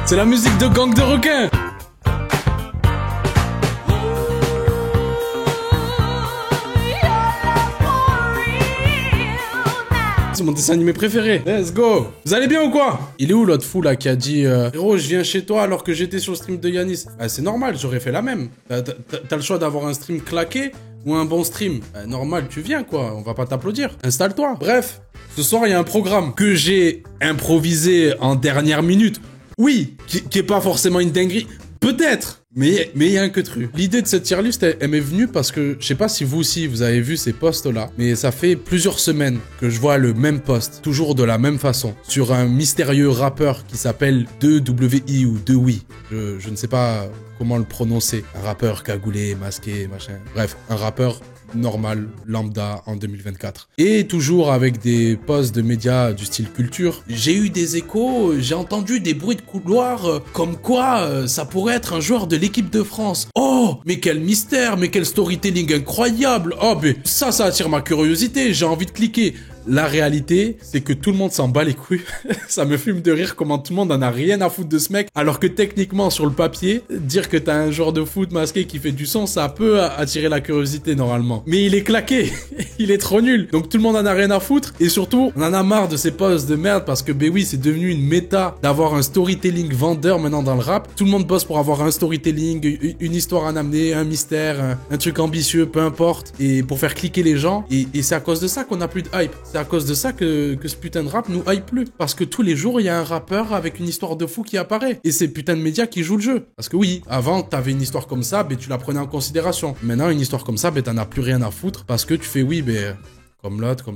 C'est la musique de Gang de requins. C'est mon dessin animé préféré. Let's go. Vous allez bien ou quoi? Il est où l'autre fou là qui a dit Héros, je viens chez toi alors que j'étais sur le stream de Yanis? C'est normal, j'aurais fait la même. T'as le choix d'avoir un stream claqué ou un bon stream. Normal, tu viens quoi, on va pas t'applaudir. Installe-toi. Bref, ce soir il y a un programme que j'ai improvisé en dernière minute. Oui, qui est pas forcément une dinguerie. Peut-être, mais il y a un que tru. L'idée de cette tier list, elle m'est venue parce que, je sais pas si vous aussi, vous avez vu ces posts-là, mais ça fait plusieurs semaines que je vois le même post, toujours de la même façon, sur un mystérieux rappeur qui s'appelle 2WI ou 2WI. Je ne sais pas comment le prononcer. Un rappeur cagoulé, masqué, machin. Bref, un rappeur normal, lambda, en 2024. Et toujours avec des posts de médias du style culture. J'ai eu des échos, j'ai entendu des bruits de couloir, comme quoi ça pourrait être un joueur de l'équipe de France. Oh, mais quel mystère, mais quel storytelling incroyable. Oh, mais ça attire ma curiosité, j'ai envie de cliquer. La réalité, c'est que tout le monde s'en bat les couilles. Ça me fume de rire comment tout le monde en a rien à foutre de ce mec, alors que techniquement, sur le papier, dire que t'as un joueur de foot masqué qui fait du son, ça peut attirer la curiosité normalement. Mais il est claqué, il est trop nul. Donc tout le monde en a rien à foutre, et surtout, on en a marre de ces posts de merde, parce que ben oui, c'est devenu une méta d'avoir un storytelling vendeur maintenant dans le rap. Tout le monde bosse pour avoir un storytelling, une histoire à amener, un mystère, un truc ambitieux, peu importe, et pour faire cliquer les gens, et c'est à cause de ça qu'on a plus de hype. C'est à cause de ça que ce putain de rap nous hype plus. Parce que tous les jours, il y a un rappeur avec une histoire de fou qui apparaît. Et c'est putain de médias qui jouent le jeu. Parce que oui, avant, t'avais une histoire comme ça, ben tu la prenais en considération. Maintenant, une histoire comme ça, ben t'en as plus rien à foutre. Parce que tu fais oui, ben comme l'autre,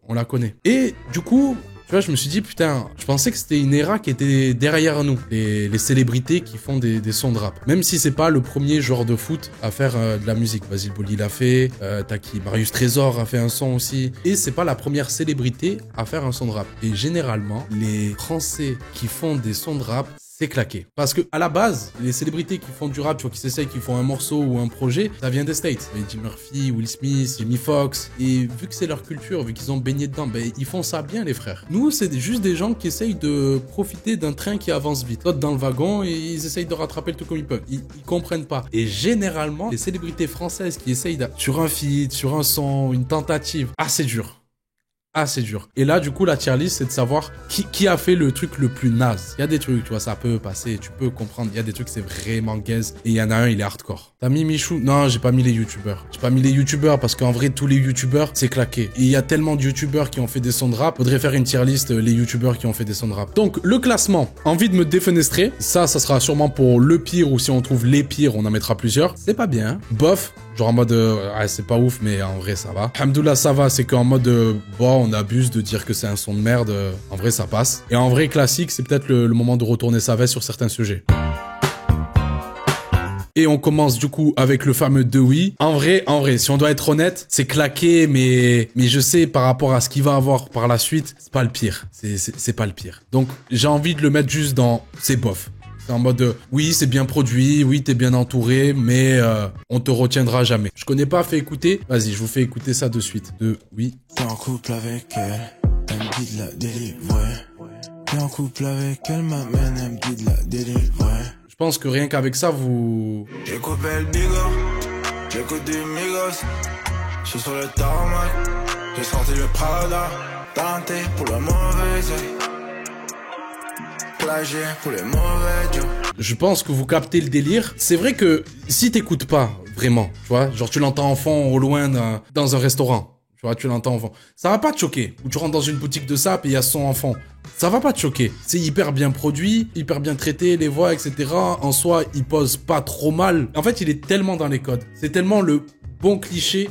on la connaît. Et du coup, tu vois, je me suis dit, putain, je pensais que c'était une era qui était derrière nous. Les célébrités qui font des sons de rap. Même si c'est pas le premier joueur de foot à faire de la musique. Basile Boli l'a fait, t'as qui Marius Trésor a fait un son aussi. Et c'est pas la première célébrité à faire un son de rap. Et généralement, les Français qui font des sons de rap, c'est claqué. Parce que à la base, les célébrités qui font du rap, tu vois, qui s'essayent, qui font un morceau ou un projet, ça vient des States. Eddie Murphy, Will Smith, Jamie Foxx. Et vu que c'est leur culture, vu qu'ils ont baigné dedans, ben ils font ça bien, les frères. Nous, c'est juste des gens qui essayent de profiter d'un train qui avance vite. D'autres dans le wagon et ils essayent de rattraper le tout comme ils peuvent. Ils comprennent pas. Et généralement, les célébrités françaises qui essayent sur un feat, sur un son, une tentative, c'est dur. C'est dur. Et là, du coup, la tier list, c'est de savoir qui a fait le truc le plus naze. Il y a des trucs, tu vois, ça peut passer, tu peux comprendre. Il y a des trucs, c'est vraiment gaze. Et il y en a un, il est hardcore. T'as mis Michou? Non, j'ai pas mis les youtubeurs. J'ai pas mis les youtubeurs parce qu'en vrai, tous les youtubeurs, c'est claqué. Et il y a tellement de youtubeurs qui ont fait des sons de rap. Faudrait faire une tier list, les youtubeurs qui ont fait des sons de rap. Donc, le classement. Envie de me défenestrer. Ça sera sûrement pour le pire ou si on trouve les pires, on en mettra plusieurs. C'est pas bien. Bof. Genre en mode, c'est pas ouf, mais en vrai, ça va. Alhamdoulilah, ça va, c'est qu'en mode, on abuse de dire que c'est un son de merde. En vrai, ça passe. Et en vrai, classique, c'est peut-être le moment de retourner sa veste sur certains sujets. Et on commence du coup avec le fameux 2WI. En vrai, si on doit être honnête, c'est claqué, mais je sais par rapport à ce qu'il va avoir par la suite, c'est pas le pire. C'est pas le pire. Donc, j'ai envie de le mettre juste dans, c'est bof. C'est en mode, oui, c'est bien produit, oui, t'es bien entouré, mais on te retiendra jamais. Je connais pas, fais écouter. Vas-y, je vous fais écouter ça de suite. Oui. T'es en couple avec elle, elle me dit de la délivrer. T'es en couple avec elle, m'amène, elle me dit de la délivrer. Je pense que rien qu'avec ça, vous... J'ai coupé le bigot, j'écoute du Migos. Je suis sur le tarmac, j'ai sorti le Prada. Tenté pour le mauvais œil. Pour les mauvais dieux. Je pense que vous captez le délire. C'est vrai que si t'écoutes pas vraiment, tu vois, genre tu l'entends en fond au loin dans un restaurant, tu vois, tu l'entends en fond, ça va pas te choquer. Ou tu rentres dans une boutique de sap et il y a son en fond, ça va pas te choquer. C'est hyper bien produit, hyper bien traité, les voix, etc. En soi, il pose pas trop mal. En fait, il est tellement dans les codes. C'est tellement le bon cliché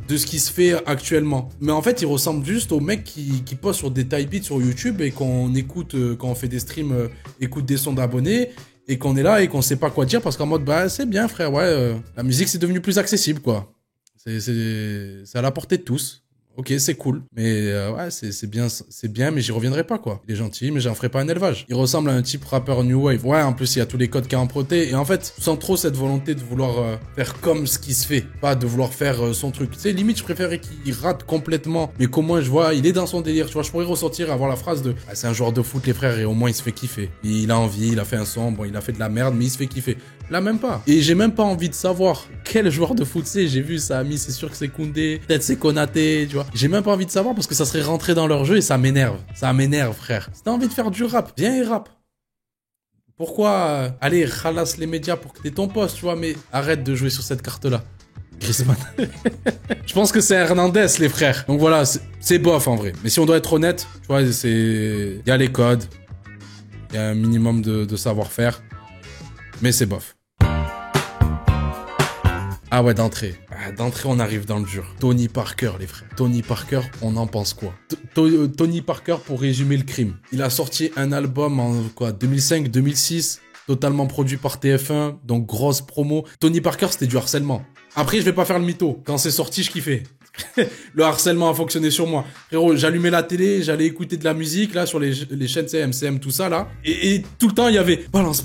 de ce qui se fait actuellement. Mais en fait, il ressemble juste au mec qui poste sur des type beats sur YouTube et qu'on écoute, quand on fait des streams, écoute des sons d'abonnés et qu'on est là et qu'on sait pas quoi dire parce qu'en mode, c'est bien frère, ouais, la musique c'est devenu plus accessible, quoi. C'est à la portée de tous. Ok, c'est cool. Mais ouais, c'est bien, mais j'y reviendrai pas, quoi. Il est gentil, mais j'en ferai pas un élevage. Il ressemble à un type rappeur New Wave. Ouais, en plus, il y a tous les codes qu'il y a en proté. Et en fait, sans trop cette volonté de vouloir faire comme ce qui se fait. Pas de vouloir faire son truc. Tu sais, limite, je préférais qu'il rate complètement. Mais qu'au moins, je vois, il est dans son délire. Tu vois, je pourrais ressortir, avoir la phrase de ah, c'est un joueur de foot, les frères, et au moins, il se fait kiffer. Il a envie, il a fait un son. Bon, il a fait de la merde, mais il se fait kiffer. Là, même pas. Et j'ai même pas envie de savoir quel joueur de foot c'est. J'ai vu ça a mis, c'est sûr que c'est Koundé. Peut-être c'est Konaté, tu vois. J'ai même pas envie de savoir parce que ça serait rentré dans leur jeu et ça m'énerve. Ça m'énerve, frère. Si t'as envie de faire du rap, viens et rap. Pourquoi allez, ralasse les médias pour que t'aies ton poste, tu vois, mais arrête de jouer sur cette carte-là. Griezmann. Je pense que c'est Hernandez, les frères. Donc voilà, c'est bof en vrai. Mais si on doit être honnête, tu vois, il y a les codes. Il y a un minimum de savoir-faire. Mais c'est bof. Ah ouais, d'entrée. D'entrée, on arrive dans le dur. Tony Parker, les frères. Tony Parker, on en pense quoi? Tony Parker, pour résumer le crime. Il a sorti un album en quoi, 2005-2006, totalement produit par TF1, donc grosse promo. Tony Parker, c'était du harcèlement. Après, je vais pas faire le mytho. Quand c'est sorti, je kiffais. Le harcèlement a fonctionné sur moi. Frérot, j'allumais la télé, j'allais écouter de la musique, là, sur les chaînes MCM, tout ça, là. Et tout le temps, il y avait balance.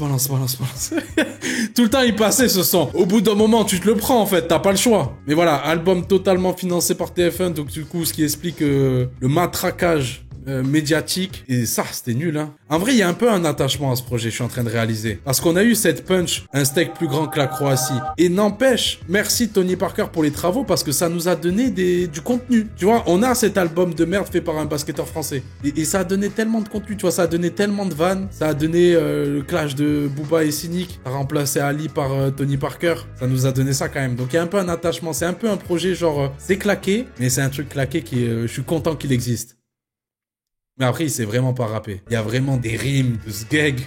Tout le temps, il passait ce son. Au bout d'un moment, tu te le prends, en fait. T'as pas le choix. Mais voilà, album totalement financé par TF1. Donc, du coup, ce qui explique le matraquage médiatique. Et ça, c'était nul, hein. En vrai, il y a un peu un attachement à ce projet, je suis en train de réaliser. Parce qu'on a eu cette punch, un steak plus grand que la Croatie. Et n'empêche, merci Tony Parker pour les travaux, parce que ça nous a donné du contenu. Tu vois, on a cet album de merde fait par un basketteur français. Et ça a donné tellement de contenu, tu vois, ça a donné tellement de vannes. Ça a donné le clash de Booba et Cynic. Ça a remplacé Ali par Tony Parker. Ça nous a donné ça quand même. Donc il y a un peu un attachement. C'est un peu un projet genre, c'est claqué, mais c'est un truc claqué qui est, je suis content qu'il existe. Mais après, il sait vraiment pas rapper. Il y a vraiment des rimes, de sgeg,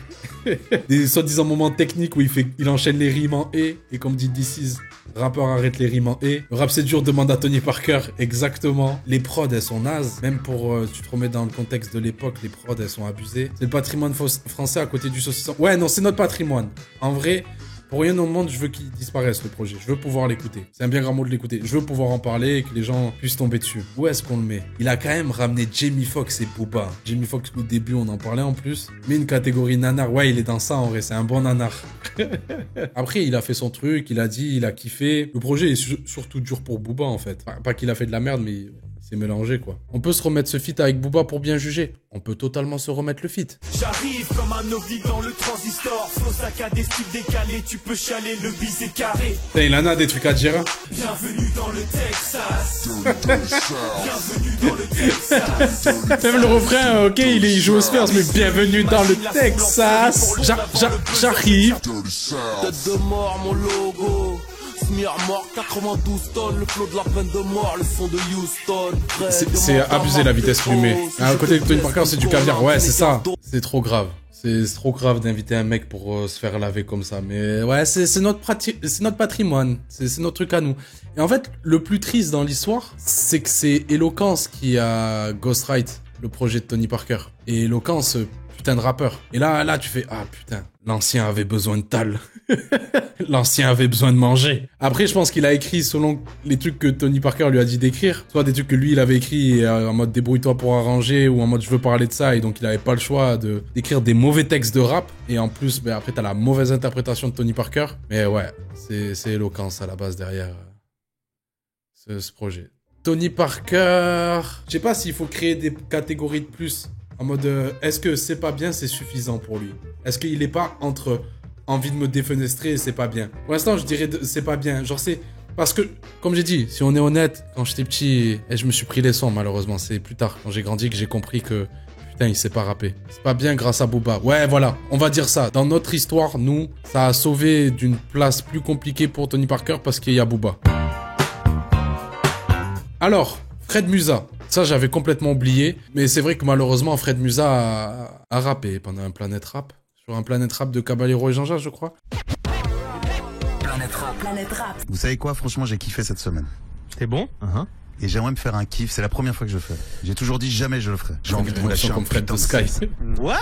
des soi-disant moments techniques où il enchaîne les rimes en « et ». Et comme dit DC's, rappeur arrête les rimes en « et ». Le rap c'est dur, demande à Tony Parker. Exactement. Les prods, elles sont nazes. Même pour, tu te remets dans le contexte de l'époque, les prods, elles sont abusées. C'est le patrimoine français à côté du saucisson. Ouais, non, c'est notre patrimoine. En vrai... Pour rien au monde, je veux qu'il disparaisse le projet. Je veux pouvoir l'écouter. C'est un bien grand mot de l'écouter. Je veux pouvoir en parler et que les gens puissent tomber dessus. Où est-ce qu'on le met? Il a quand même ramené Jamie Foxx et Booba. Jamie Foxx, au début, on en parlait en plus. Mais une catégorie nanar. Ouais, il est dans ça en vrai. C'est un bon nanar. Après, il a fait son truc. Il a dit, il a kiffé. Le projet est surtout dur pour Booba en fait. Enfin, pas qu'il a fait de la merde, mais... c'est mélangé quoi. On peut se remettre ce feat avec Booba pour bien juger. On peut totalement se remettre le feat. J'arrive comme un ovni dans le transistor. Flow saccadé, style décalé, tu peux chialer, le bis est carré. Il en a des trucs à dire. Hein. Bienvenue dans le Texas. Bienvenue dans le Texas. Même le refrain, ok, il joue au Spurs, mais bienvenue dans le Texas. J'arrive. Tête de mort, mon logo. Mort, 92 tonnes, le flot de la peine de mort, le son de Houston. C'est abusé la vitesse qu'il met. À côté de Tony Parker, c'est du caviar. Ouais, c'est ça. C'est trop grave. C'est trop grave d'inviter un mec pour se faire laver comme ça. Mais ouais, c'est notre patrimoine. C'est notre truc à nous. Et en fait, le plus triste dans l'histoire, c'est que c'est Eloquence qui a ghostwrite le projet de Tony Parker. Et Eloquence, putain de rappeur. Et là, tu fais, ah putain, l'ancien avait besoin de tal. L'ancien avait besoin de manger. Après, je pense qu'il a écrit selon les trucs que Tony Parker lui a dit d'écrire. Soit des trucs que lui, il avait écrit en mode débrouille-toi pour arranger, ou en mode je veux parler de ça, et donc il avait pas le choix d'écrire des mauvais textes de rap. Et en plus, ben, après, t'as la mauvaise interprétation de Tony Parker. Mais ouais, c'est Eloquence à la base derrière ce projet. Tony Parker... Je sais pas s'il faut créer des catégories de plus. En mode, est-ce que c'est pas bien, c'est suffisant pour lui? Est-ce qu'il est pas entre... envie de me défenestrer et c'est pas bien. Pour l'instant, je dirais c'est pas bien. Genre, c'est... Parce que, comme j'ai dit, si on est honnête, quand j'étais petit, je me suis pris les sons, malheureusement. C'est plus tard, quand j'ai grandi, que j'ai compris que, putain, il sait pas rapper. C'est pas bien grâce à Booba. Ouais, voilà, on va dire ça. Dans notre histoire, nous, ça a sauvé d'une place plus compliquée pour Tony Parker parce qu'il y a Booba. Alors, Fred Musa. Ça, j'avais complètement oublié. Mais c'est vrai que malheureusement, Fred Musa a rappé pendant un Planète Rap. Sur un Planète Rap de Caballero et Jean-Jacques, je crois. Planète Rap. Vous savez quoi? Franchement, j'ai kiffé cette semaine. T'es bon? Et j'aimerais me faire un kiff. C'est la première fois que je le fais. J'ai toujours dit jamais je le ferai. J'ai envie de vous lâcher comme Fred de Sky. What?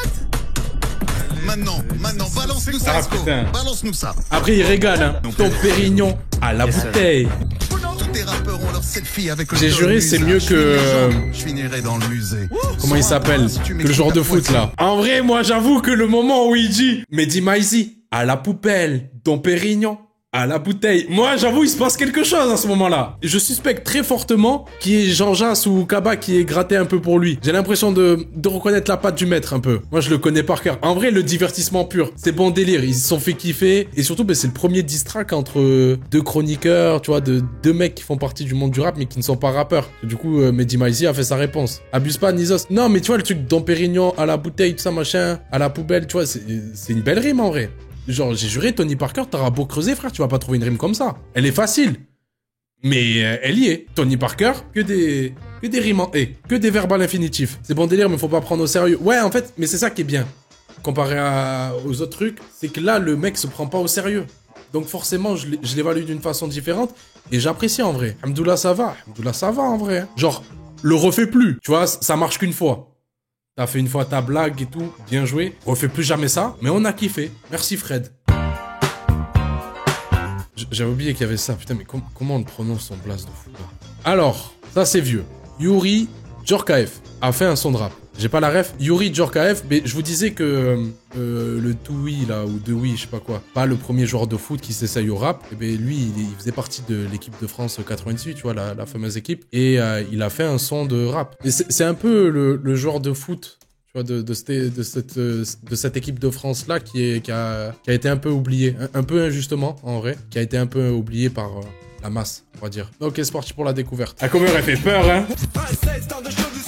Maintenant, balance-nous ça, balance-nous ça. Après, il régale, hein. Ton Pérignon à la bouteille. Tous tes rappeurs ont leur selfie avec le J'ai juré, c'est mieux que... Je finirai dans le musée. Comment il s'appelle? Que le joueur de foot, là. En vrai, moi, j'avoue que le moment où il dit Mehdi Maizi, à la poubelle, Dom Pérignon, à la bouteille. Moi, j'avoue, il se passe quelque chose à ce moment-là. Je suspecte très fortement qu'il y ait Jean Jass ou Kaba qui ait gratté un peu pour lui. J'ai l'impression de reconnaître la patte du maître un peu. Moi, je le connais par cœur. En vrai, le divertissement pur. C'est bon délire. Ils se sont fait kiffer. Et surtout, c'est le premier diss track entre deux chroniqueurs, tu vois, de deux mecs qui font partie du monde du rap, mais qui ne sont pas rappeurs. Du coup, Mehdi Maizi a fait sa réponse. Abuse pas, Nizos. Non, mais tu vois, le truc Dom Pérignon, à la bouteille, tout ça, machin, à la poubelle, tu vois, c'est une belle rime, en vrai. Genre, j'ai juré, Tony Parker, t'auras beau creuser, frère, tu vas pas trouver une rime comme ça. Elle est facile. Mais elle y est. Tony Parker, que des rimes en « et », que des verbes à l'infinitif. C'est bon délire, mais faut pas prendre au sérieux. Ouais, en fait, mais c'est ça qui est bien. Comparé aux autres trucs, c'est que là, le mec se prend pas au sérieux. Donc forcément, je l'évalue d'une façon différente. Et j'apprécie en vrai. Hamdoullah, ça va. Hamdoullah, ça va en vrai. Genre, le refais plus. Tu vois, ça marche qu'une fois. T'as fait une fois ta blague et tout, bien joué. Refais plus jamais ça, mais on a kiffé. Merci Fred. J'avais oublié qu'il y avait ça. Putain, mais comment on le prononce son blast de fou là? Alors, ça c'est vieux. Yuri Djorkaeff a fait un son de rap. J'ai pas la ref. Yuri Djorkaeff, mais je vous disais que le Toui là, ou Dewi, je sais pas quoi, pas le premier joueur de foot qui s'essaye au rap, et ben lui, il faisait partie de l'équipe de France 98, tu vois, la fameuse équipe, et il a fait un son de rap. Et c'est un peu le joueur de foot, tu vois, de cette équipe de France là qui a été un peu oublié, un peu injustement en vrai, qui a été un peu oublié par la masse, on va dire. Ok, c'est parti pour la découverte. La cover, elle fait peur, hein.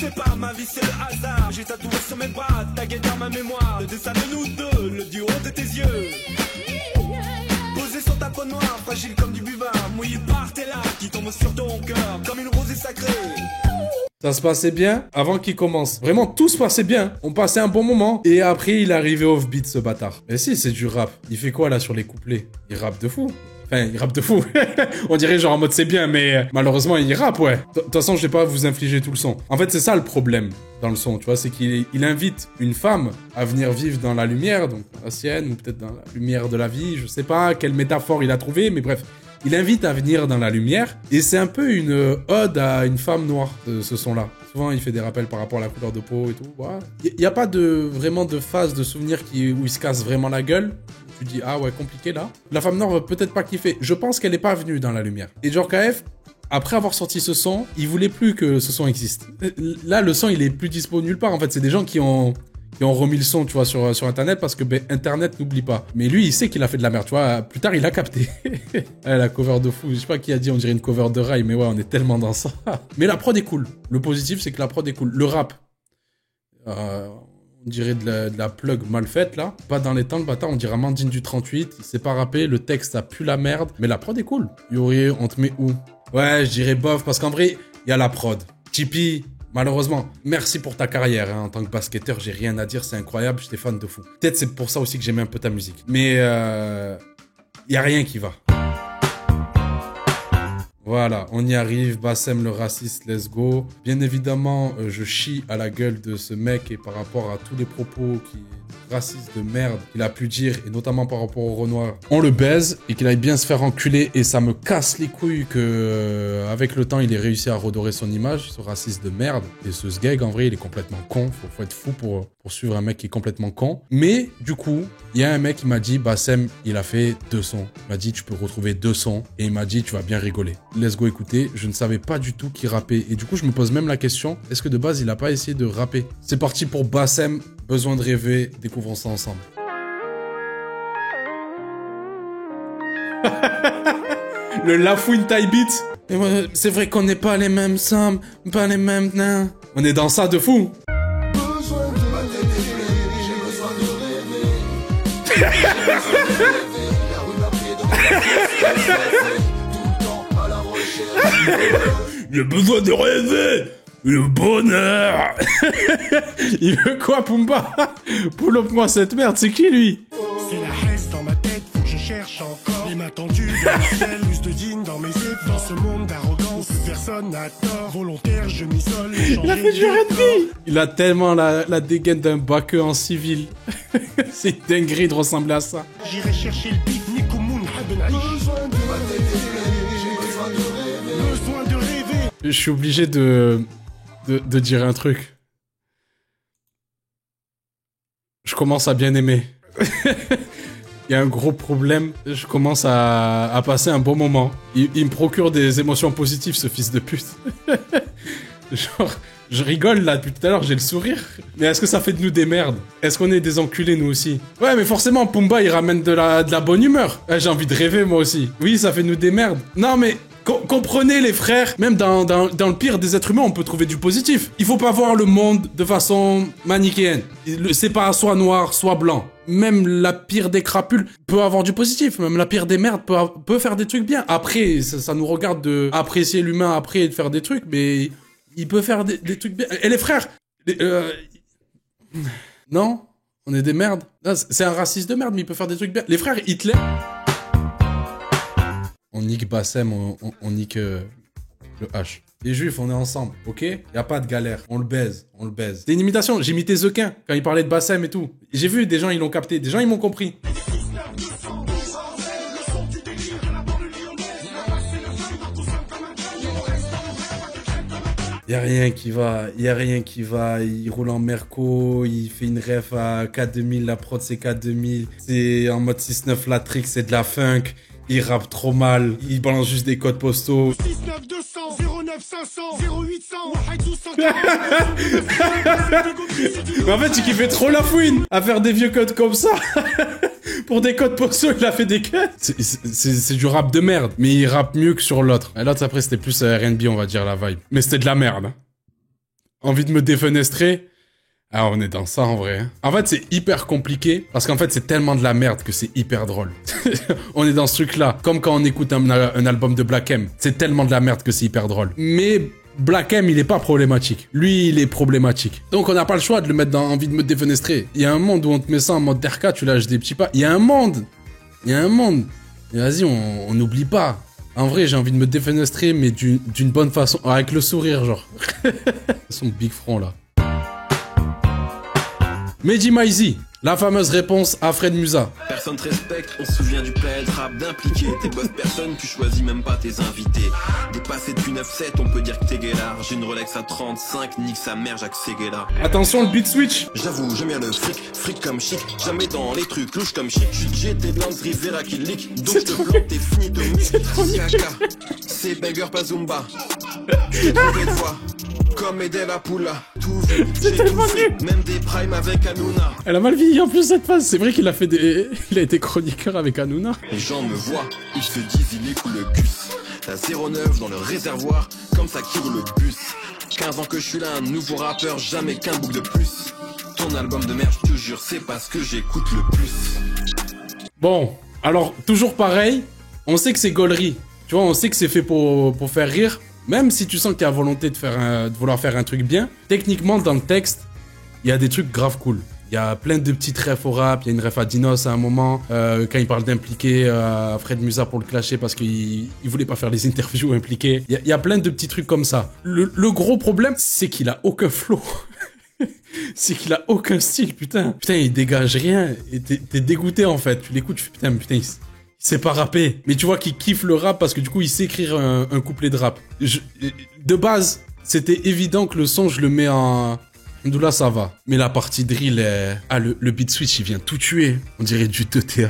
C'est pas ma vie, c'est le hasard. J'ai tatoué sur mes bras, tagué dans ma mémoire. Le dessin de nous deux, le duo de tes yeux. Posé sur ta peau noire, fragile comme du buvard. Mouillé par tes larmes qui tombent sur ton cœur, comme une rosée sacrée. Ça se passait bien avant qu'il commence. Vraiment, tout se passait bien. On passait un bon moment. Et après, il est arrivé off-beat, ce bâtard. Mais si, c'est du rap. Il fait quoi, là, sur les couplets? Il rappe de fou. Enfin, il rappe de fou. On dirait genre en mode c'est bien, mais malheureusement, il rappe, ouais. De toute façon, je vais pas vous infliger tout le son. En fait, c'est ça le problème dans le son, tu vois. C'est qu'il invite une femme à venir vivre dans la lumière, donc la sienne, ou peut-être dans la lumière de la vie. Je sais pas quelle métaphore il a trouvé, mais bref. Il invite à venir dans la lumière. Et c'est un peu une ode à une femme noire, ce son-là. Souvent, il fait des rappels par rapport à la couleur de peau et tout. Il n'y a pas vraiment de phase de souvenir où il se casse vraiment la gueule. Tu dis, ah ouais, compliqué là. La femme noire va peut-être pas kiffer. Je pense qu'elle n'est pas venue dans la lumière. Et Djorkaeff, après avoir sorti ce son, il voulait plus que ce son existe. Là, le son, il est plus dispo nulle part. En fait, c'est des gens qui ont remis le son, tu vois, sur Internet, parce que, Internet n'oublie pas. Mais lui, il sait qu'il a fait de la merde, tu vois. Plus tard, il a capté. La cover de fou. Je sais pas qui a dit, on dirait une cover de Rai, mais ouais, on est tellement dans ça. Mais la prod est cool. Le positif, c'est que la prod est cool. Le rap, on dirait de la plug mal faite, là. Pas dans les temps, le bâtard, on dirait Mandine du 38. Il sait pas rapper, le texte, ça pue la merde. Mais la prod est cool. Yuri, on te met où? Ouais, je dirais bof, parce qu'en vrai, il y a la prod. Tipeee, malheureusement, merci pour ta carrière, hein. En tant que basketteur, j'ai rien à dire, c'est incroyable, j'étais fan de fou. Peut-être c'est pour ça aussi que j'aimais un peu ta musique. Mais y a rien qui va. Voilà, on y arrive, Bassem le raciste, let's go. Bien évidemment, je chie à la gueule de ce mec et par rapport à tous les propos racistes de merde qu'il a pu dire, et notamment par rapport au Renoir, on le baise et qu'il aille bien se faire enculer, et ça me casse les couilles que avec le temps il ait réussi à redorer son image, ce raciste de merde. Et ce sgeg, en vrai, il est complètement con, faut être fou pour suivre un mec qui est complètement con. Mais du coup, il y a un mec qui m'a dit, Bassem, il a fait 2 sons. Il m'a dit, tu peux retrouver 2 sons, et il m'a dit, tu vas bien rigoler. Let's go écouter. Je ne savais pas du tout qui rappait, et du coup je me pose même la question, est-ce que de base il a pas essayé de rapper? C'est parti pour Bassem, Besoin de rêver, découvrons ça ensemble. Le Lafouine Taille Beat. C'est vrai qu'on n'est pas les mêmes sommes, pas les mêmes nains. On est dans ça de fou. Besoin de rêver, j'ai besoin de rêver. J'ai besoin de rêver. Le bonheur. Il veut quoi, Pumba? Pull-up-moi cette merde, c'est qui lui? C'est la haisse dans ma tête, faut que je cherche encore. Il m'a tendu dans le ciel, plus de digne dans mes efforts. Dans ce monde d'arrogance, personne n'a tort. Volontaire, je m'isole. Il a fait du R&B. Il a tellement la dégaine d'un baqueux en civil. C'est une dinguerie de ressembler à ça. J'irai chercher le bif, Nikomoun, Haben Aïch. Besoin de rêver, Je suis obligé de dire un truc. Je commence à bien aimer. Il y a un gros problème. Je commence à passer un bon moment. Il me procure des émotions positives, ce fils de pute. Genre, je rigole là depuis tout à l'heure, j'ai le sourire. Mais est-ce que ça fait de nous des merdes? Est-ce qu'on est des enculés nous aussi? Ouais, mais forcément, Pumba il ramène de la bonne humeur. J'ai envie de rêver moi aussi. Oui, ça fait de nous des merdes. Non mais... Comprenez les frères, même dans le pire des êtres humains, on peut trouver du positif. Il faut pas voir le monde de façon manichéenne. C'est pas soit noir, soit blanc. Même la pire des crapules peut avoir du positif. Même la pire des merdes peut faire des trucs bien. Après, ça nous regarde de apprécier l'humain après et de faire des trucs, mais il peut faire des trucs bien. Et les frères, non, on est des merdes. C'est un raciste de merde, mais il peut faire des trucs bien. Les frères Hitler... On nique Bassem, on nique le H. Les juifs, on est ensemble, ok? Y a pas de galère, on le baise, on le baise. C'est une imitation, j'ai imité Zequin quand il parlait de Bassem et tout. J'ai vu, des gens ils l'ont capté, des gens ils m'ont compris. Y a rien qui va, il roule en Merco, il fait une ref à K2000, la prod c'est K2000, c'est en mode 6-9 Latrix, c'est de la funk. Il rappe trop mal, il balance juste des codes postaux. 69 200 09 500 0800 Mais en fait, il kiffait trop la fouine à faire des vieux codes comme ça. Pour des codes postaux, il a fait des cuts. C'est du rap de merde, mais il rappe mieux que sur l'autre. Et l'autre, après, c'était plus R&B, on va dire, la vibe. Mais c'était de la merde. Envie de me défenestrer. Ah, on est dans ça en vrai. En fait, c'est hyper compliqué parce qu'en fait, c'est tellement de la merde que c'est hyper drôle. On est dans ce truc-là. Comme quand on écoute un album de Black M. C'est tellement de la merde que c'est hyper drôle. Mais Black M, il est pas problématique. Lui, il est problématique. Donc, on n'a pas le choix de le mettre dans envie de me défenestrer. Il y a un monde où on te met ça en mode DRK, tu lâches des petits pas. Il y a un monde. Et vas-y, on n'oublie pas. En vrai, j'ai envie de me défenestrer, mais d'une bonne façon. Avec le sourire, genre. Son big front, là. Mehdi Maizi, la fameuse réponse à Fred Musa. Personne te respecte, on se souvient du plaid rap d'impliqué. T'es boss personne, tu choisis même pas tes invités. Dépassé depuis 9-7, on peut dire que t'es guélard. J'ai une Rolex à 35, nique sa mère, Jacques Séguéla. Attention, le beat switch. J'avoue, j'aime bien le fric comme chic. Jamais dans les trucs louches comme chic. J'suis GT de Lance Rivera qui leak. Donc je te plante, t'es fini de musique. C'est banger pas Zumba. J't'ai trouvé de voix. Comme Edela Poula, tout vu, j'ai tout fait, même des primes avec Hanouna. Elle a mal vieilli en plus cette phase, c'est vrai qu'il a fait il a été chroniqueur avec Hanouna. Les gens me voient, ils se disent il écoule le gus. La 09 dans le réservoir, comme ça qui roule le bus. 15 ans que je suis là, un nouveau rappeur, jamais qu'un bouc de plus. Ton album de merde, je te jure, c'est pas ce que j'écoute le plus. Bon, alors, toujours pareil, on sait que c'est gaulerie. Tu vois, on sait que c'est fait pour faire rire. Même si tu sens qu'il y a volonté de vouloir faire un truc bien, techniquement, dans le texte, il y a des trucs grave cool. Il y a plein de petites refs au rap, il y a une ref à Dinos à un moment, quand il parle d'impliquer Fred Musa pour le clasher parce qu'il voulait pas faire les interviews impliqués. Il y a plein de petits trucs comme ça. Le gros problème, c'est qu'il a aucun flow. C'est qu'il a aucun style, putain. Putain, il dégage rien. Et t'es dégoûté, en fait. Tu l'écoutes, tu fais putain, il sait pas rapper. Mais tu vois qu'il kiffe le rap parce que du coup, il sait écrire un couplet de rap. De base, c'était évident que le son, je le mets en... D'où ça va. Mais la partie drill, le beat switch, il vient tout tuer. On dirait du 2TH.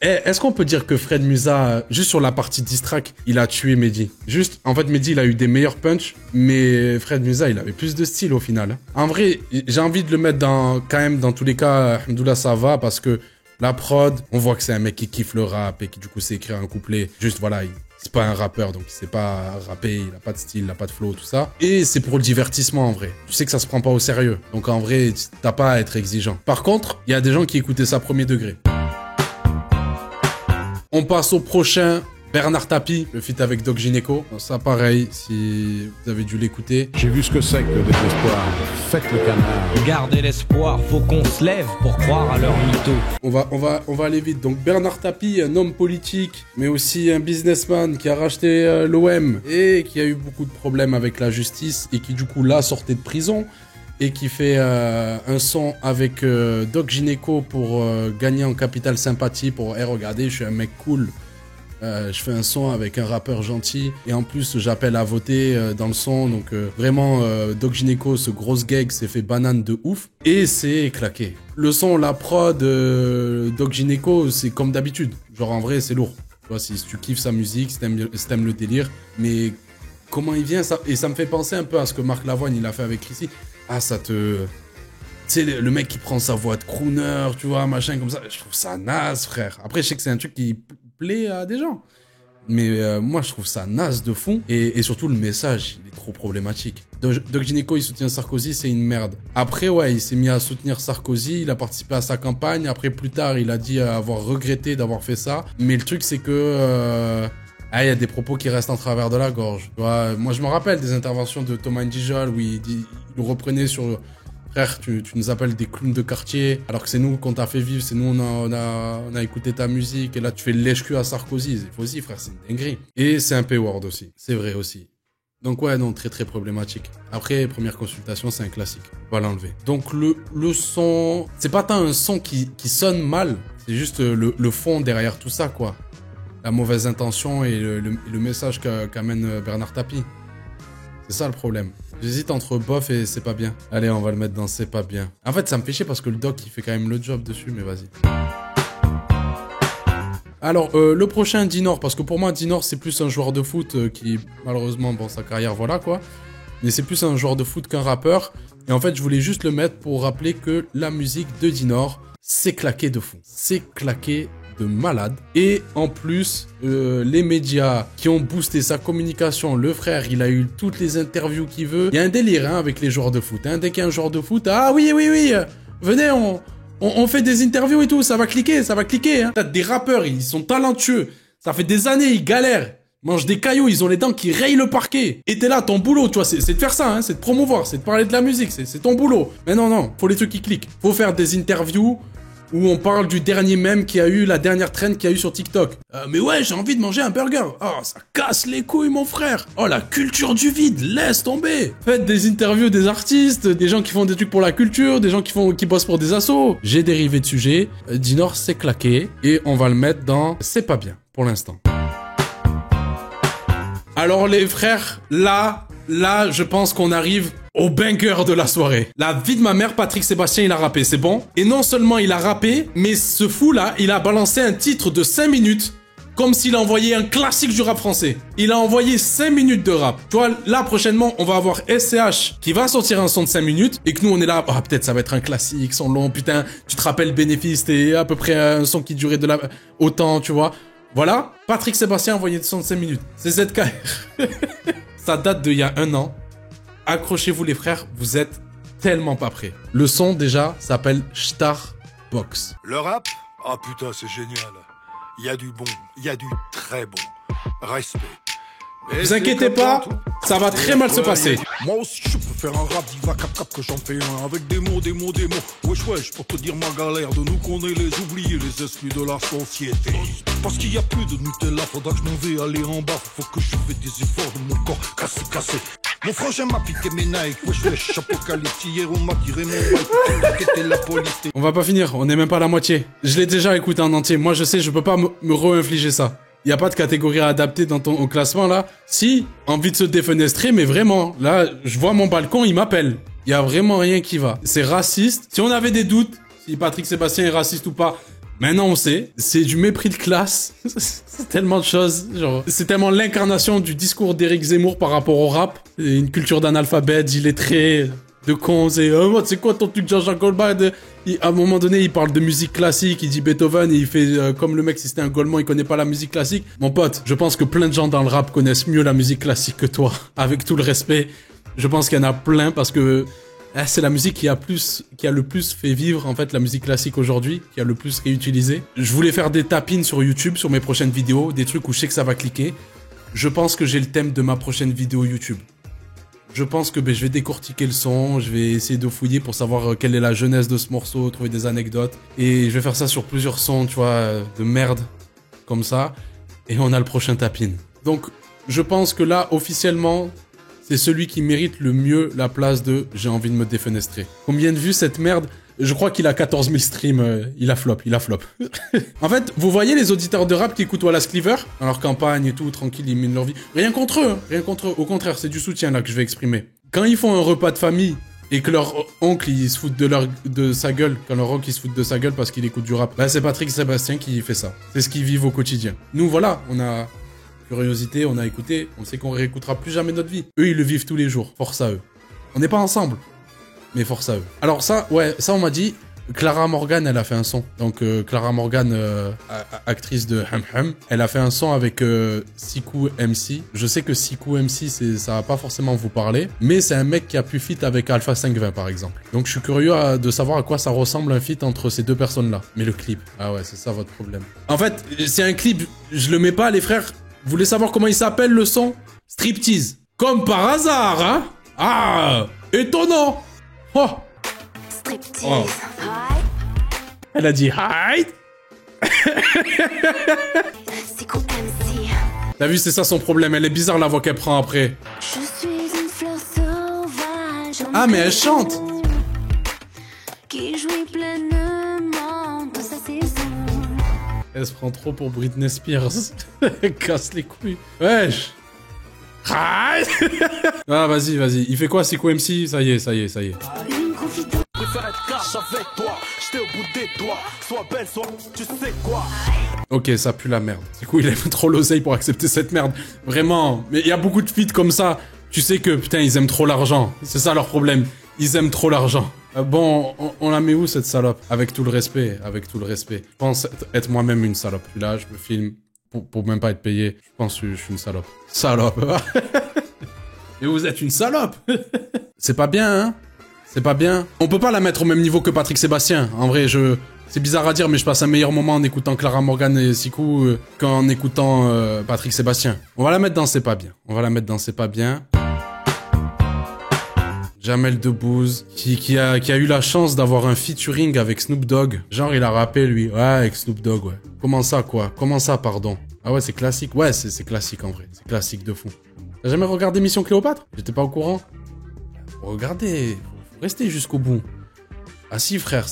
Est-ce qu'on peut dire que Fred Musa, juste sur la partie diss track, il a tué Mehdi? Juste, en fait, Mehdi, il a eu des meilleurs punchs, mais Fred Musa, il avait plus de style au final. En vrai, j'ai envie de le mettre quand même, dans tous les cas, d'où ça va, parce que la prod, on voit que c'est un mec qui kiffe le rap et qui, du coup, sait écrire un couplet. Juste, voilà, c'est pas un rappeur, donc il sait pas rapper, il a pas de style, il a pas de flow, tout ça. Et c'est pour le divertissement, en vrai. Tu sais que ça se prend pas au sérieux. Donc, en vrai, t'as pas à être exigeant. Par contre, il y a des gens qui écoutaient ça premier degré. On passe au prochain... Bernard Tapie, le feat avec Doc Gynéco. Ça, pareil, si vous avez dû l'écouter. J'ai vu ce que c'est que le désespoir. Faites le canard. Gardez l'espoir, faut qu'on se lève pour croire à leur mytho. On va aller vite. Donc Bernard Tapie, un homme politique, mais aussi un businessman qui a racheté l'OM et qui a eu beaucoup de problèmes avec la justice et qui du coup là sortait de prison et qui fait un son avec Doc Gynéco pour gagner en capital sympathie pour regardez, je suis un mec cool. Je fais un son avec un rappeur gentil et en plus j'appelle à voter dans le son. Donc vraiment, Doc Gynéco, ce grosse gag s'est fait banane de ouf et c'est claqué. Le son, la prod, Doc Gynéco, c'est comme d'habitude. Genre en vrai, c'est lourd. Tu vois, si tu kiffes sa musique, si t'aimes le délire, mais comment il vient ça, et ça me fait penser un peu à ce que Marc Lavoine il a fait avec Chrissy. Ah, ça te... Tu sais, le mec qui prend sa voix de crooner, tu vois, machin comme ça, je trouve ça naze, frère. Après, je sais que c'est un truc qui plaît à des gens. Mais moi, je trouve ça naze de fond. Et surtout, le message, il est trop problématique. Doc Gynéco, il soutient Sarkozy, c'est une merde. Après, ouais, il s'est mis à soutenir Sarkozy, il a participé à sa campagne. Après, plus tard, il a dit avoir regretté d'avoir fait ça. Mais le truc, c'est que... il y a des propos qui restent en travers de la gorge. Tu vois, moi, je me rappelle des interventions de Thomas Ndijol où il nous reprenait sur... Frère, tu nous appelles des clowns de quartier, alors que c'est nous qu'on t'a fait vivre, c'est nous on a écouté ta musique, et là tu fais le lèche-cul à Sarkozy. C'est aussi, frère, c'est une dinguerie. Et c'est un P-word aussi, c'est vrai aussi. Donc ouais, non, très très problématique. Après, première consultation, c'est un classique. On va l'enlever. Donc le son, c'est pas tant un son qui sonne mal, c'est juste le fond derrière tout ça, quoi. La mauvaise intention et le message qu'amène Bernard Tapie. C'est ça le problème. J'hésite entre bof et c'est pas bien. Allez, on va le mettre dans c'est pas bien. En fait, ça me fait chier parce que le doc, il fait quand même le job dessus, mais vas-y. Alors, le prochain, Dinor, parce que pour moi, Dinor, c'est plus un joueur de foot qui, malheureusement, bon, sa carrière, voilà, quoi. Mais c'est plus un joueur de foot qu'un rappeur. Et en fait, je voulais juste le mettre pour rappeler que la musique de Dinor, c'est claqué de fond. C'est claqué de malade. Et en plus, les médias qui ont boosté sa communication, le frère, il a eu toutes les interviews qu'il veut. Il y a un délire hein, avec les joueurs de foot. Hein. Dès qu'il y a un joueur de foot, ah oui, venez, on fait des interviews et tout, ça va cliquer. Hein. T'as des rappeurs, ils sont talentueux. Ça fait des années, ils galèrent. Ils mangent des cailloux, ils ont les dents qui rayent le parquet. Et t'es là, ton boulot, tu vois, c'est de faire ça, hein, c'est de promouvoir, c'est de parler de la musique, c'est ton boulot. Mais non, faut les trucs qui cliquent. Faut faire des interviews où on parle du dernier mème qui a eu, la dernière trend qu'il y a eu sur TikTok. Mais ouais, j'ai envie de manger un burger. Oh, ça casse les couilles, mon frère. Oh, la culture du vide, laisse tomber. Faites des interviews des artistes, des gens qui font des trucs pour la culture, des gens qui bossent pour des assos. J'ai dérivé de sujet. Dinor, c'est claqué. Et on va le mettre dans c'est pas bien, pour l'instant. Alors, les frères, là, je pense qu'on arrive au banger de la soirée. La vie de ma mère, Patrick Sébastien, il a rappé, c'est bon? Et non seulement il a rappé, mais ce fou-là, il a balancé un titre de 5 minutes, comme s'il a envoyé un classique du rap français. Il a envoyé 5 minutes de rap. Tu vois, là, prochainement, on va avoir SCH qui va sortir un son de 5 minutes, et que nous, on est là, ah, peut-être ça va être un classique, son long, putain, tu te rappelles Bénéfice, c'était à peu près un son qui durait autant, tu vois. Voilà, Patrick Sébastien a envoyé des sons de 5 minutes. C'est ZKR. Ça date d'il y a 1 an. Accrochez-vous les frères, vous êtes tellement pas prêts. Le son déjà s'appelle Starbox. Le rap? Ah putain, c'est génial. Il y a du bon, il y a du très bon. Respect. Vous inquiétez pas, ça va très mal se passer. Moi aussi je peux faire un rap diva cap que j'en fais un avec des mots. Wesh, pour te dire ma galère de nous qu'on est les oubliés, les exclus de la société. Parce qu'il y a plus de Nutella, faudra que je m'en vais aller en bas. Faut que je fais des efforts de mon corps cassé. Mon frangin m'a piqué mes Nike. Wesh, apocalypse, hier on m'a tiré mon bike. La police. On va pas finir, on est même pas à la moitié. Je l'ai déjà écouté en entier, moi je sais, je peux pas me re-infliger ça. Il y a pas de catégorie à adapter dans au classement là. Si, envie de se défenestrer, mais vraiment, là, je vois mon balcon, il m'appelle. Il y a vraiment rien qui va. C'est raciste. Si on avait des doutes, si Patrick Sébastien est raciste ou pas, maintenant on sait. C'est du mépris de classe. C'est tellement de choses. Genre, c'est tellement l'incarnation du discours d'Éric Zemmour par rapport au rap. Et une culture d'analphabète, illettré, de cons. Et c'est quoi ton truc Jean-Jacques Goldman? À un moment donné, il parle de musique classique, il dit Beethoven, et il fait comme le mec, si c'était un Goldman, il connaît pas la musique classique. Mon pote, je pense que plein de gens dans le rap connaissent mieux la musique classique que toi. Avec tout le respect, je pense qu'il y en a plein parce que c'est la musique qui a le plus fait vivre, en fait, la musique classique aujourd'hui, qui a le plus réutilisé. Je voulais faire des tapines sur YouTube, sur mes prochaines vidéos, des trucs où je sais que ça va cliquer. Je pense que j'ai le thème de ma prochaine vidéo YouTube. Je pense que je vais décortiquer le son, je vais essayer de fouiller pour savoir quelle est la jeunesse de ce morceau, trouver des anecdotes. Et je vais faire ça sur plusieurs sons, tu vois, de merde, comme ça. Et on a le prochain tapin. Donc, je pense que là, officiellement, c'est celui qui mérite le mieux la place de « j'ai envie de me défenestrer ». Combien de vues cette merde? Je crois qu'il a 14 000 streams. Il a flop. En fait, vous voyez les auditeurs de rap qui écoutent Wallace Cleaver dans leur campagne et tout, tranquille, ils mènent leur vie. Rien contre eux. Au contraire, c'est du soutien là que je vais exprimer. Quand ils font un repas de famille et que leur oncle il se fout de sa gueule, quand leur oncle il se fout de sa gueule parce qu'il écoute du rap, là c'est Patrick Sébastien qui fait ça. C'est ce qu'ils vivent au quotidien. Nous voilà, on a curiosité, on a écouté, on sait qu'on réécoutera plus jamais notre vie. Eux ils le vivent tous les jours, force à eux. On n'est pas ensemble, mais force à eux. Alors ça, ouais, ça on m'a dit, Clara Morgan, elle a fait un son. Donc Clara Morgan, actrice de Ham Ham, elle a fait un son avec Sikou MC. Je sais que Sikou MC, ça va pas forcément vous parler, mais c'est un mec qui a pu feat avec Alpha 520 par exemple. Donc je suis curieux de savoir à quoi ça ressemble un feat entre ces deux personnes-là. Mais le clip, ah ouais, c'est ça votre problème. En fait, c'est un clip, je le mets pas les frères. Vous voulez savoir comment il s'appelle le son? Striptease. Comme par hasard, hein? Ah, étonnant. Oh. Oh. Elle a dit hi. T'as vu, c'est ça son problème. Elle est bizarre la voix qu'elle prend après. Je suis une fleur sauvage. Ah, mais elle chante. Qui jouit pleinement de sa saison. Elle se prend trop pour Britney Spears. Elle casse les couilles. Wesh. Ah, vas-y. Il fait quoi, c'est quoi MC? Ça y est. Ok, ça pue la merde. Du coup, il aime trop l'oseille pour accepter cette merde. Vraiment. Mais il y a beaucoup de feats comme ça. Tu sais que, putain, ils aiment trop l'argent. C'est ça leur problème. Ils aiment trop l'argent. Bon, on la met où, cette salope? Avec tout le respect. Je pense être moi-même une salope. Puis là, je me filme pour même pas être payé. Je pense que je suis une salope. Salope. Et vous êtes une salope. C'est pas bien, hein? C'est pas bien. On peut pas la mettre au même niveau que Patrick Sébastien. En vrai, c'est bizarre à dire, mais je passe un meilleur moment en écoutant Clara Morgan et Sikou qu'en écoutant Patrick Sébastien. On va la mettre dans C'est pas bien. Jamel Debbouze, qui a eu la chance d'avoir un featuring avec Snoop Dogg. Genre, il a rappé, lui. Ouais, avec Snoop Dogg, ouais. Comment ça, pardon? Ah ouais, c'est classique. Ouais, c'est classique, en vrai. C'est classique de fou. T'as jamais regardé Mission Cléopâtre? J'étais pas au courant. Regardez. Restez jusqu'au bout. Ah si, frère,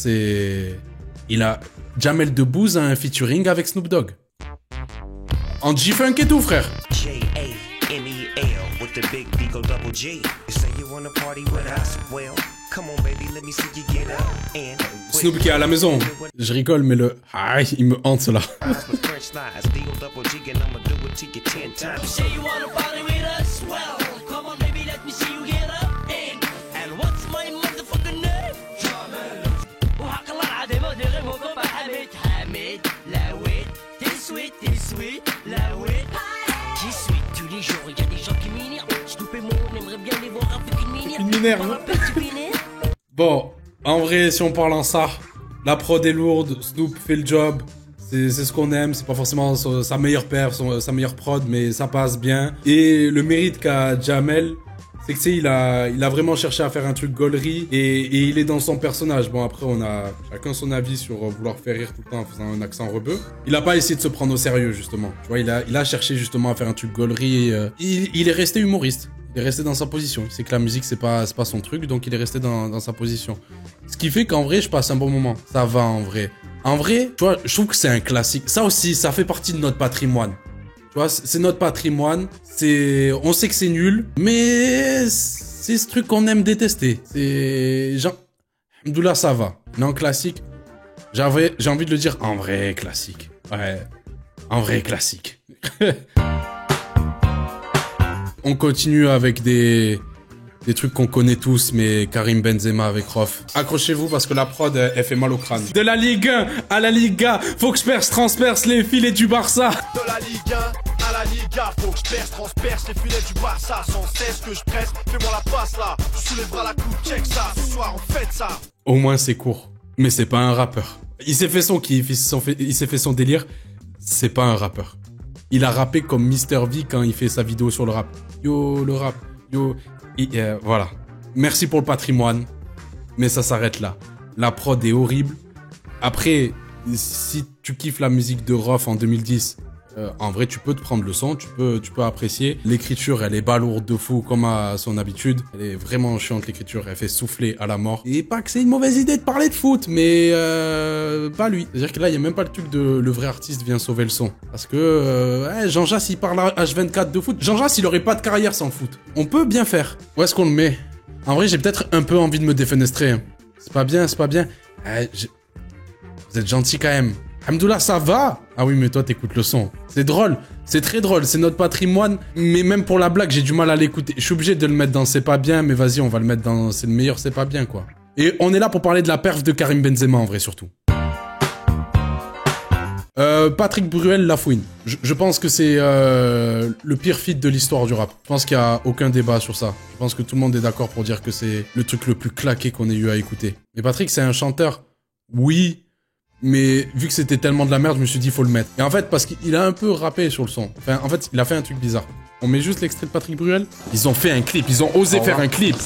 Jamel Debbouze a un featuring avec Snoop Dogg. En G-Funk et tout, frère. Snoop qui est à la maison. Je rigole, mais il me hante, cela. Bon, en vrai, si on parle en ça, la prod est lourde, Snoop fait le job, c'est ce qu'on aime, c'est pas forcément sa meilleure perf, sa meilleure prod, mais ça passe bien. Et le mérite qu'a Jamel, c'est que il a vraiment cherché à faire un truc gaulerie et il est dans son personnage. Bon, après, on a chacun son avis sur vouloir faire rire tout le temps en faisant un accent rebeu. Il a pas essayé de se prendre au sérieux, justement. Tu vois, il a cherché justement à faire un truc gaulerie et il est resté humoriste. Il est resté dans sa position. Il sait que la musique, c'est pas son truc, donc il est resté dans sa position. Ce qui fait qu'en vrai, je passe un bon moment. Ça va, en vrai. En vrai, tu vois, je trouve que c'est un classique. Ça aussi, ça fait partie de notre patrimoine. Tu vois, c'est notre patrimoine. On sait que c'est nul, mais c'est ce truc qu'on aime détester. C'est genre, Alhamdoulilah, ça va. Mais en classique, j'ai envie de le dire en vrai classique. Ouais, en vrai classique. On continue avec des trucs qu'on connaît tous, mais Karim Benzema avec Rof. Accrochez-vous parce que la prod, elle fait mal au crâne. De la Ligue 1 à la Liga, faut que je transperce les filets du Barça. De la Ligue 1 à la Liga, faut que je transperce les filets du Barça. Sans cesse que je presse, fais-moi la passe là. Je soulèverai la coupe, check ça, ce soir on fête ça. Au moins c'est court, mais c'est pas un rappeur. Il s'est fait son kiff, il s'est fait son délire. C'est pas un rappeur. Il a rappé comme Mr V quand il fait sa vidéo sur le rap. Yo, le rap, yo. Voilà. Merci pour le patrimoine. Mais ça s'arrête là. La prod est horrible. Après, si tu kiffes la musique de Rof en 2010, En vrai, tu peux te prendre le son, tu peux apprécier. L'écriture, elle est balourde de fou, comme à son habitude. Elle est vraiment chiante, l'écriture. Elle fait souffler à la mort. Et pas que c'est une mauvaise idée de parler de foot, mais pas lui. C'est-à-dire que là, il y a même pas le truc de le vrai artiste vient sauver le son. Parce que Jean Jass, il parle H24 de foot. Jean Jass, il aurait pas de carrière sans le foot. On peut bien faire. Où est-ce qu'on le met? En vrai, j'ai peut-être un peu envie de me défenestrer. Hein. C'est pas bien, c'est pas bien. Vous êtes gentil quand même. Hamdoullah, ça va? Ah oui, mais toi, t'écoutes le son. C'est drôle. C'est très drôle. C'est notre patrimoine. Mais même pour la blague, j'ai du mal à l'écouter. Je suis obligé de le mettre dans C'est pas bien, mais vas-y, on va le mettre dans C'est le meilleur, c'est pas bien, quoi. Et on est là pour parler de la perf de Karim Benzema, en vrai, surtout. Patrick Bruel, La Fouine. Je pense que c'est le pire feat de l'histoire du rap. Je pense qu'il n'y a aucun débat sur ça. Je pense que tout le monde est d'accord pour dire que c'est le truc le plus claqué qu'on ait eu à écouter. Mais Patrick, c'est un chanteur. Oui. Mais vu que c'était tellement de la merde, je me suis dit, faut le mettre. Et en fait, parce qu'il a un peu rappé sur le son. Enfin, en fait, il a fait un truc bizarre. On met juste l'extrait de Patrick Bruel. Ils ont fait un clip. Ils ont osé faire un clip.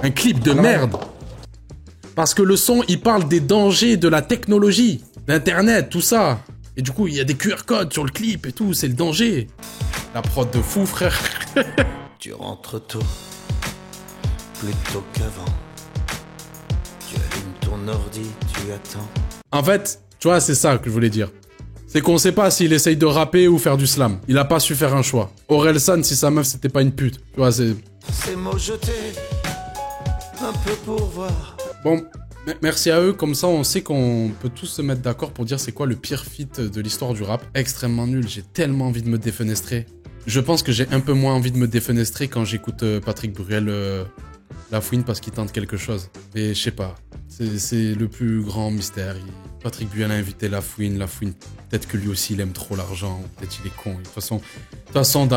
Un clip de merde. Parce que le son, il parle des dangers de la technologie, d'Internet, tout ça. Et du coup, il y a des QR codes sur le clip et tout, c'est le danger. La prod de fou, frère. Tu rentres tôt, plus tôt qu'avant. Tu allumes ton ordi, tu attends. En fait, tu vois, c'est ça que je voulais dire. C'est qu'on sait pas s'il essaye de rapper ou faire du slam. Il a pas su faire un choix. Orelsan, si sa meuf, c'était pas une pute. Tu vois, c'est... Ces mots jetés, un peu pour voir. Bon, merci à eux, comme ça on sait qu'on peut tous se mettre d'accord pour dire c'est quoi le pire feat de l'histoire du rap. Extrêmement nul, j'ai tellement envie de me défenestrer. Je pense que j'ai un peu moins envie de me défenestrer quand j'écoute Patrick Bruel La Fouine parce qu'il tente quelque chose. Et je sais pas, c'est le plus grand mystère. Patrick Bruel a invité La Fouine, peut-être que lui aussi il aime trop l'argent, peut-être il est con. De toute façon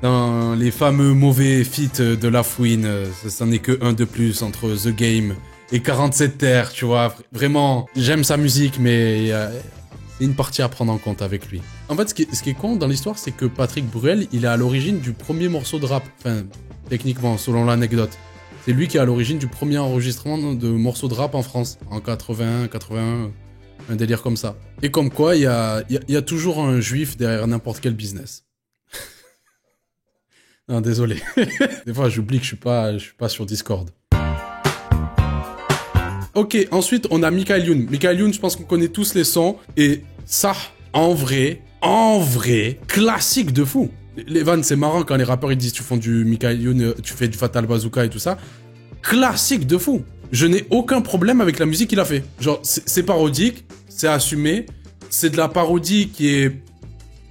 dans les fameux mauvais feats de La Fouine, ça n'est que un de plus entre The Game et 47 Terres, tu vois. Vraiment, j'aime sa musique, mais c'est une partie à prendre en compte avec lui. En fait, ce qui est con dans l'histoire, c'est que Patrick Bruel, il est à l'origine du premier morceau de rap. Enfin, techniquement, selon l'anecdote. C'est lui qui est à l'origine du premier enregistrement de morceaux de rap en France, en 81, un délire comme ça. Et comme quoi, il y a toujours un juif derrière n'importe quel business. Non, désolé. Des fois, j'oublie que je suis pas sur Discord. Ok, ensuite, on a Michael Youn. Michael Youn, je pense qu'on connaît tous les sons. Et ça, en vrai, classique de fou. Les vannes, c'est marrant quand les rappeurs, ils disent tu fais du Michael Youn, tu fais du Fatal Bazooka et tout ça. Classique de fou. Je n'ai aucun problème avec la musique qu'il a fait. Genre, c'est parodique, c'est assumé. C'est de la parodie qui est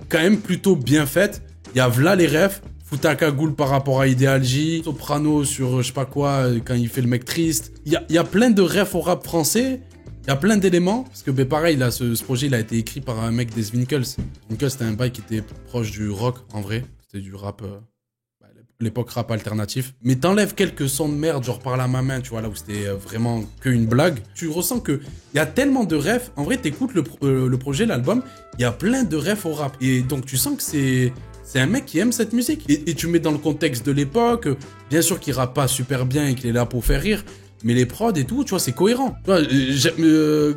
quand même plutôt bien faite. Il y a v'là les refs. Futaka Goul par rapport à Ideal J, Soprano sur je sais pas quoi, quand il fait le mec triste. Il y a plein de refs au rap français, il y a plein d'éléments, parce que pareil, là, ce projet, il a été écrit par un mec des Zwinkels. Zwinkels, c'était un bail qui était proche du rock, en vrai. C'était du rap, l'époque rap alternatif. Mais t'enlèves quelques sons de merde, genre par la main, tu vois, là où c'était vraiment que une blague. Tu ressens que il y a tellement de refs. En vrai, t'écoutes le projet, l'album, il y a plein de refs au rap. Et donc, tu sens que c'est un mec qui aime cette musique. Et tu mets dans le contexte de l'époque, bien sûr qu'il rappe pas super bien et qu'il est là pour faire rire, mais les prods et tout, tu vois, c'est cohérent. Tu vois,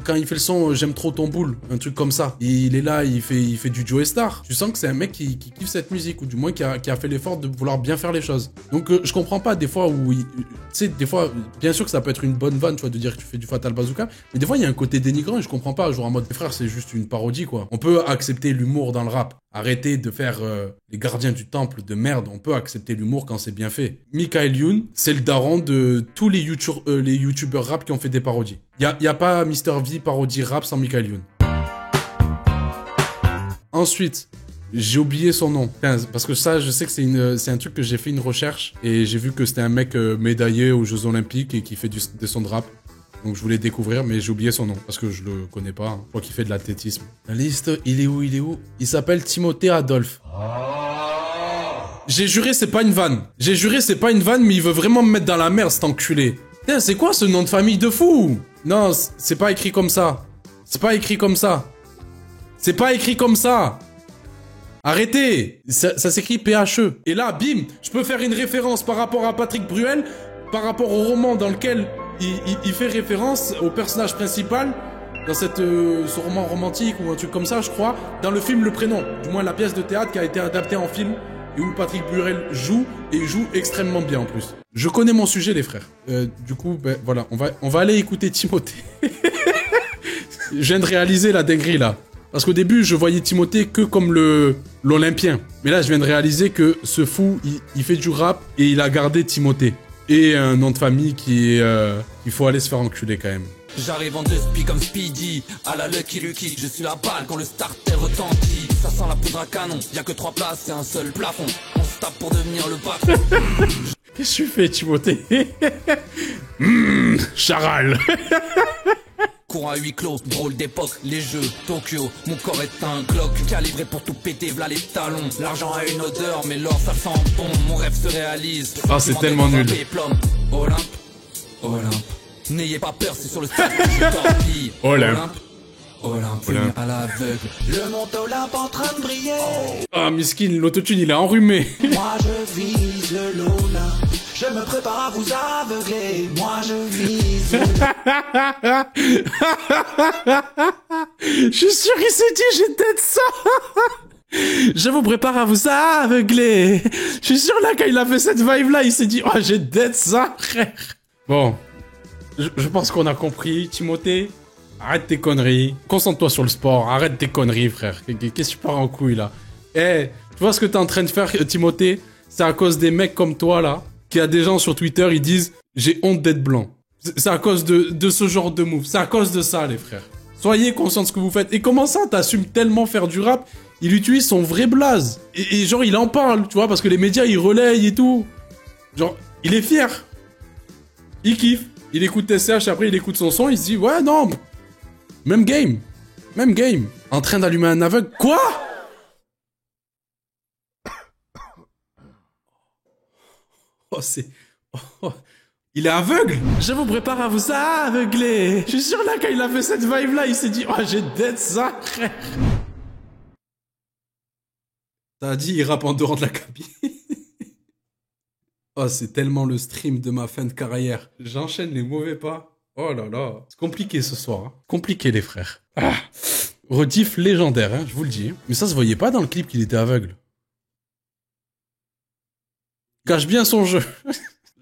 quand il fait le son J'aime trop ton boule, un truc comme ça, il est là, il fait du Joe Star. Tu sens que c'est un mec qui kiffe cette musique, ou du moins qui a fait l'effort de vouloir bien faire les choses. Donc je comprends pas des fois où... Tu sais, des fois, bien sûr que ça peut être une bonne vanne, tu vois, de dire que tu fais du Fatal Bazooka, mais des fois il y a un côté dénigrant et je comprends pas, genre en mode, frère, c'est juste une parodie, quoi. On peut accepter l'humour dans le rap. Arrêtez de faire les gardiens du temple de merde. On peut accepter l'humour quand c'est bien fait. Michael Youn, c'est le daron de tous les youtubeurs rap qui ont fait des parodies. Y a pas Mr V parodie rap sans Michael Youn. Ensuite, j'ai oublié son nom. Parce que ça, je sais que c'est un truc que j'ai fait une recherche et j'ai vu que c'était un mec médaillé aux Jeux Olympiques et qui fait des sons de rap. Donc je voulais découvrir, mais j'ai oublié son nom, parce que je le connais pas. Hein. Je crois qu'il fait de l'athlétisme. La liste, il est où? Il s'appelle Timothée Adolphe. J'ai juré, c'est pas une vanne. Mais il veut vraiment me mettre dans la merde, cet enculé. Putain, c'est quoi ce nom de famille de fou? Non, c'est pas écrit comme ça. Arrêtez. Ça s'écrit PHE. Et là, bim, je peux faire une référence par rapport à Patrick Bruel, par rapport au roman dans lequel... Il fait référence au personnage principal dans ce roman romantique ou un truc comme ça, je crois, dans le film Le Prénom, du moins la pièce de théâtre qui a été adaptée en film et où Patrick Burel joue et joue extrêmement bien en plus. Je connais mon sujet, les frères. Du coup, ben voilà, on va aller écouter Timothée. Je viens de réaliser la dinguerie là. Parce qu'au début, je voyais Timothée que comme l'Olympien. Mais là, je viens de réaliser que ce fou, il fait du rap et il a gardé Timothée. Et un nom de famille qui est... il faut aller se faire enculer quand même. J'arrive en 2 spi comme Speedy, à la Lucky Lucky, je suis la balle quand le starter retentit. Ça sent la poudre à canon, y'a que 3 places et un seul plafond. On se tape pour devenir le patron. Qu'est-ce que tu fais, Timothée? Charal. Cours à huis clos, drôle d'époque, les jeux, Tokyo. Mon corps est un Glock, calibré pour tout péter, v'là les talons. L'argent a une odeur, mais l'or ça sent bon. Mon rêve se réalise. Ah, c'est tellement nul. Olympe, Olympe. N'ayez pas peur, c'est sur le stade que je torpille. Olympe. Olympe, venir à l'aveugle. Le mont Olympe en train de briller. Ah, miskin, l'autotune, il est enrhumé. Moi je vise le Olympe. Je me prépare à vous aveugler. Moi je vise Je suis sûr qu'il s'est dit, j'ai tête ça. Je vous prépare à vous aveugler. Je suis sûr là, quand il a fait cette vibe-là, il s'est dit, oh, j'ai tête ça, frère. Bon, je pense qu'on a compris, Timothée. Arrête tes conneries. Concentre-toi sur le sport. Arrête tes conneries, frère. Qu'est-ce que tu pars en couille, là? Eh, tu vois ce que t'es en train de faire, Timothée? C'est à cause des mecs comme toi, là, qu'il y a des gens sur Twitter, ils disent « J'ai honte d'être blanc ». C'est à cause de ce genre de move. C'est à cause de ça, les frères. Soyez conscients de ce que vous faites. Et comment ça, t'assumes tellement faire du rap? Il utilise son vrai blaze. Et genre, il en parle, tu vois, parce que les médias, ils relayent et tout. Genre, il est fier. Il kiffe. Il écoute TCH, après, il écoute son son, il se dit « Ouais, non, même game. Même game. » En train d'allumer un aveugle. Quoi? Oh, c'est... Oh. Il est aveugle? Je vous prépare à vous aveugler. Je suis sûr là, quand il a fait cette vibe-là, il s'est dit « Oh, j'ai dead ça, frère. » T'as dit, il rappe en dehors de la cabine. Oh, c'est tellement le stream de ma fin de carrière. J'enchaîne les mauvais pas. Oh là là. C'est compliqué ce soir. Hein. Compliqué, les frères. Ah. Rediff légendaire, hein, je vous le dis. Mais ça se voyait pas dans le clip qu'il était aveugle. Cache bien son jeu.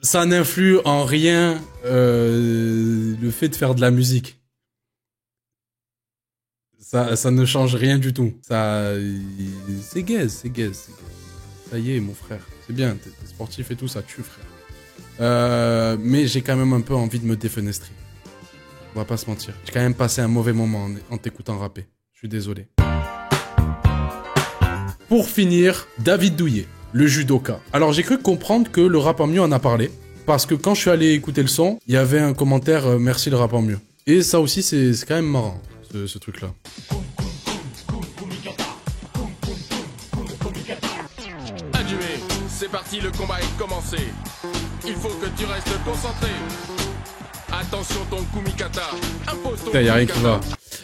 Ça n'influe en rien le fait de faire de la musique. Ça ne change rien du tout. Ça, c'est gaze, c'est gaze. Ça y est, mon frère. C'est bien, t'es sportif et tout, ça tue, frère. Mais j'ai quand même un peu envie de me défenestrer. On va pas se mentir. J'ai quand même passé un mauvais moment en t'écoutant rapper. Je suis désolé. Pour finir, David Douillet, le judoka. Alors j'ai cru comprendre que le rap en mieux en a parlé. Parce que quand je suis allé écouter le son, il y avait un commentaire merci le rap en mieux. Et ça aussi, c'est quand même marrant, ce truc-là. C'est parti, le combat est commencé. Il faut que tu restes concentré. Attention ton kumikata. Impose ton y a rien qui va.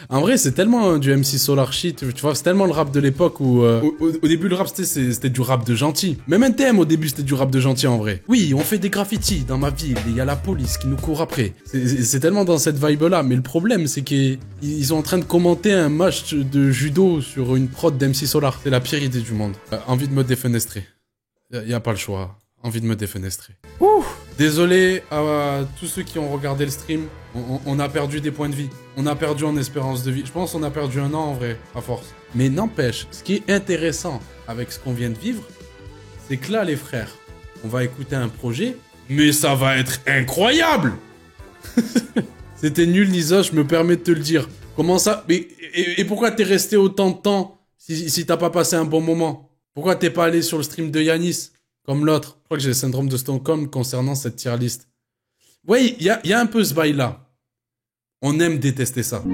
En vrai, c'est tellement du MC Solar shit, tu vois, c'est tellement le rap de l'époque où... au début, le rap, c'était du rap de gentil. Même NTM, au début, c'était du rap de gentil, en vrai. Oui, on fait des graffitis dans ma ville, et il y a la police qui nous court après. C'est tellement dans cette vibe-là, mais le problème, c'est qu'ils sont en train de commenter un match de judo sur une prod d'MC Solar. C'est la pire idée du monde. Envie de me défenestrer. Y a pas le choix. Envie de me défenestrer. Ouh. Désolé à tous ceux qui ont regardé le stream. On a perdu des points de vie. On a perdu en espérance de vie. Je pense qu'on a perdu 1 an en vrai, à force. Mais n'empêche, ce qui est intéressant avec ce qu'on vient de vivre, c'est que là, les frères, on va écouter un projet, mais ça va être incroyable. C'était nul, Lisa, je me permets de te le dire. Comment ça? Mais, et pourquoi t'es resté autant de temps si t'as pas passé un bon moment? Pourquoi t'es pas allé sur le stream de Yanis, comme l'autre? Je crois que j'ai le syndrome de Stockholm concernant cette tier list. Oui, il y a un peu ce bail-là. On aime détester ça.